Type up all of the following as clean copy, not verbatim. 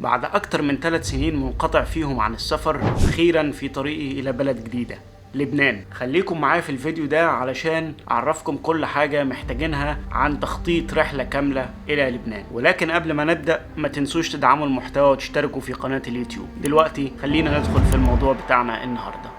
بعد أكتر من 3 سنين منقطع فيهم عن السفر، أخيرا في طريقي إلى بلد جديدة، لبنان. خليكم معايا في الفيديو ده علشان أعرفكم كل حاجة محتاجينها عن تخطيط رحلة كاملة إلى لبنان. ولكن قبل ما نبدأ ما تنسوش تدعموا المحتوى وتشتركوا في قناة اليوتيوب. دلوقتي خلينا ندخل في الموضوع بتاعنا النهاردة.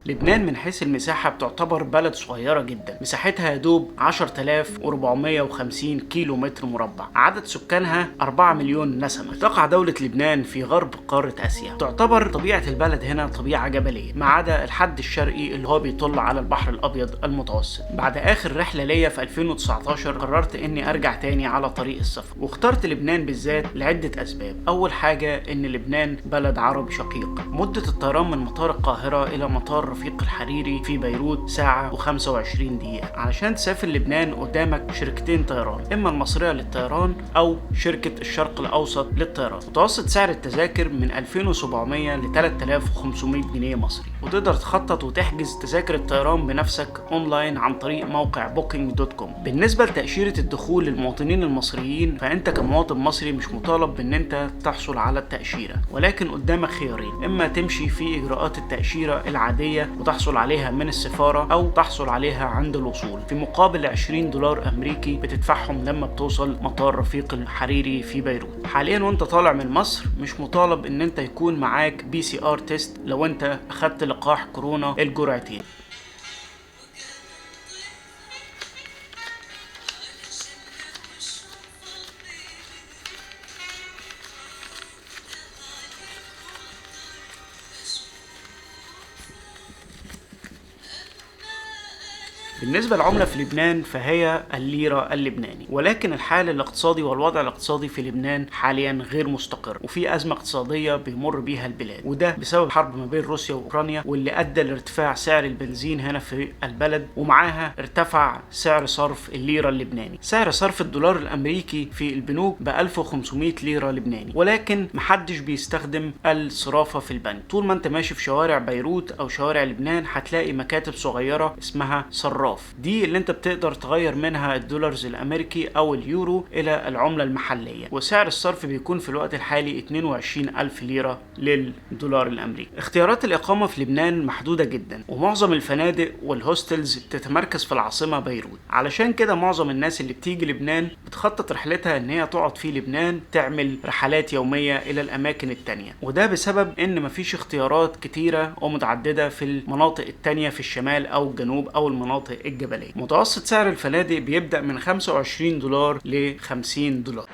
لبنان من حيث المساحة بتعتبر بلد صغيرة جدا، مساحتها يدوب 10450 كيلو متر مربع، عدد سكانها 4 مليون نسمة. تقع دولة لبنان في غرب قارة آسيا. تعتبر طبيعة البلد هنا طبيعة جبلية، ما عدا الحد الشرقي اللي هو بيطل على البحر الأبيض المتوسط. بعد آخر رحلة ليا في 2019 قررت إني أرجع تاني على طريق السفر، واخترت لبنان بالذات لعدة أسباب. أول حاجة إن لبنان بلد عربي شقيق. مدة الطيران من مطار القاهرة إلى مطار رفيق الحريري في بيروت ساعة و25 دقيقة. علشان تسافر لبنان قدامك شركتين طيران، إما المصرية للطيران أو شركة الشرق الأوسط للطيران. متوسط سعر التذاكر من 2700 ل 3500 جنيه مصري، وتقدر تخطط وتحجز تذاكر الطيران بنفسك أونلاين عن طريق موقع booking.com. بالنسبة لتأشيرة الدخول للمواطنين المصريين، فأنت كمواطن مصري مش مطالب بأن أنت تحصل على التأشيرة، ولكن قدامك خيارين: إما تمشي في إجراءات التأشيرة العادية وتحصل عليها من السفارة، أو تحصل عليها عند الوصول في مقابل 20 دولار أمريكي بتدفعهم لما بتوصل مطار رفيق الحريري في بيروت. حاليا وانت طالع من مصر مش مطالب ان انت يكون معاك PCR تيست لو انت اخدت لقاح كورونا الجرعتين. بالنسبة للعملة في لبنان فهي الليرة اللبناني، ولكن الحال الاقتصادي والوضع الاقتصادي في لبنان حاليا غير مستقر، وفي أزمة اقتصادية بيمر بيها البلاد، وده بسبب حرب ما بين روسيا وأوكرانيا، واللي أدى لارتفاع سعر البنزين هنا في البلد، ومعاها ارتفع سعر صرف الليرة اللبناني. سعر صرف الدولار الأمريكي في البنوك ب 1500 ليرة لبناني، ولكن محدش بيستخدم الصرافة في البنك. طول ما انت ماشي في شوارع بيروت أو شوارع لبنان هتلاقي مكاتب صغيرة اسمها صراف، دي اللي انت بتقدر تغير منها الدولارز الامريكي او اليورو الى العملة المحلية، وسعر الصرف بيكون في الوقت الحالي 22,000 ليرة للدولار الامريكي. اختيارات الاقامة في لبنان محدودة جدا، ومعظم الفنادق والهوستلز بتتمركز في العاصمة بيروت. علشان كده معظم الناس اللي بتيجي لبنان بتخطط رحلتها ان هي تقعد في لبنان، تعمل رحلات يومية الى الاماكن التانية، وده بسبب ان مفيش اختيارات كتيرة ومتعددة في المناطق التانية في الشمال او الجنوب او المناطق الجبلية. متوسط سعر الفنادق بيبدأ من 25 دولار ل 50 دولار.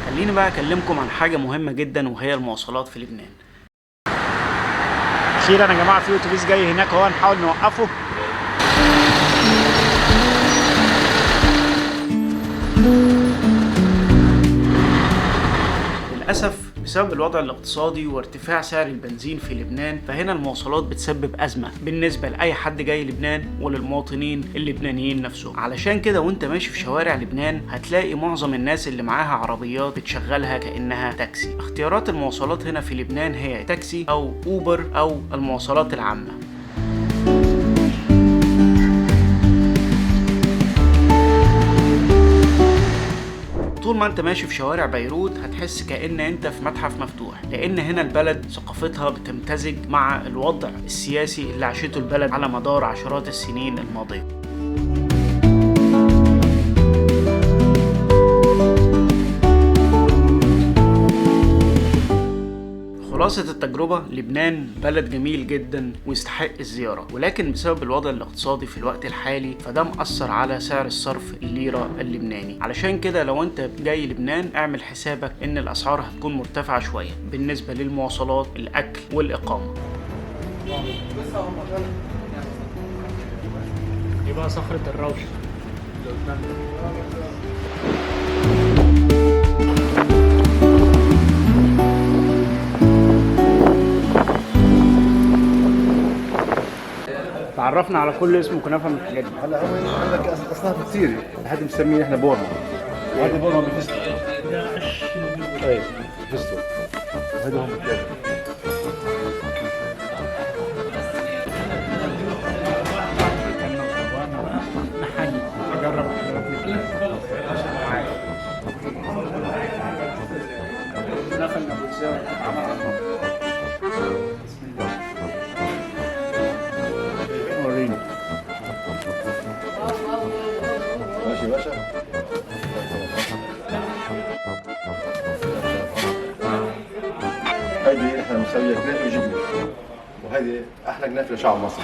خليني بقى اكلمكم عن حاجة مهمة جدا، وهي المواصلات في لبنان. اخيرا يا جماعة في اتوبيس جاي هناك اهو، نحاول نوقفه. للأسف بسبب الوضع الاقتصادي وارتفاع سعر البنزين في لبنان، فهنا المواصلات بتسبب أزمة بالنسبة لأي حد جاي لبنان وللمواطنين اللبنانيين نفسهم. علشان كده وانت ماشي في شوارع لبنان هتلاقي معظم الناس اللي معاها عربيات بتشغلها كأنها تاكسي. اختيارات المواصلات هنا في لبنان هي تاكسي أو أوبر أو المواصلات العامة. طول ما انت ماشي في شوارع بيروت هتحس كأن انت في متحف مفتوح، لان هنا البلد ثقافتها بتمتزج مع الوضع السياسي اللي عاشته البلد على مدار عشرات السنين الماضية. خلاصة التجربة، لبنان بلد جميل جدا ويستحق الزيارة، ولكن بسبب الوضع الاقتصادي في الوقت الحالي فده مأثر على سعر الصرف الليرة اللبناني. علشان كده لو انت جاي لبنان اعمل حسابك ان الاسعار هتكون مرتفعة شوية بالنسبة للمواصلات، الاكل والاقامة. دي بقى صخرة الروش. تعرفنا على كل اسم كنافه من الحاجات دي. هلا هو عندك اصناف كثير، هذا بنسميه احنا بورما، وهذا بورما بفستق. ايوه بفستق، وهذا هم الثاني. نحل اجرب. الكنافه النابلسيه بتتعمل على النار. بسم الله. وريني. ماشي يا باشا. هذه احنا مسويه كنافه وجبنه، وهذه احلى كنافه لشعب مصر.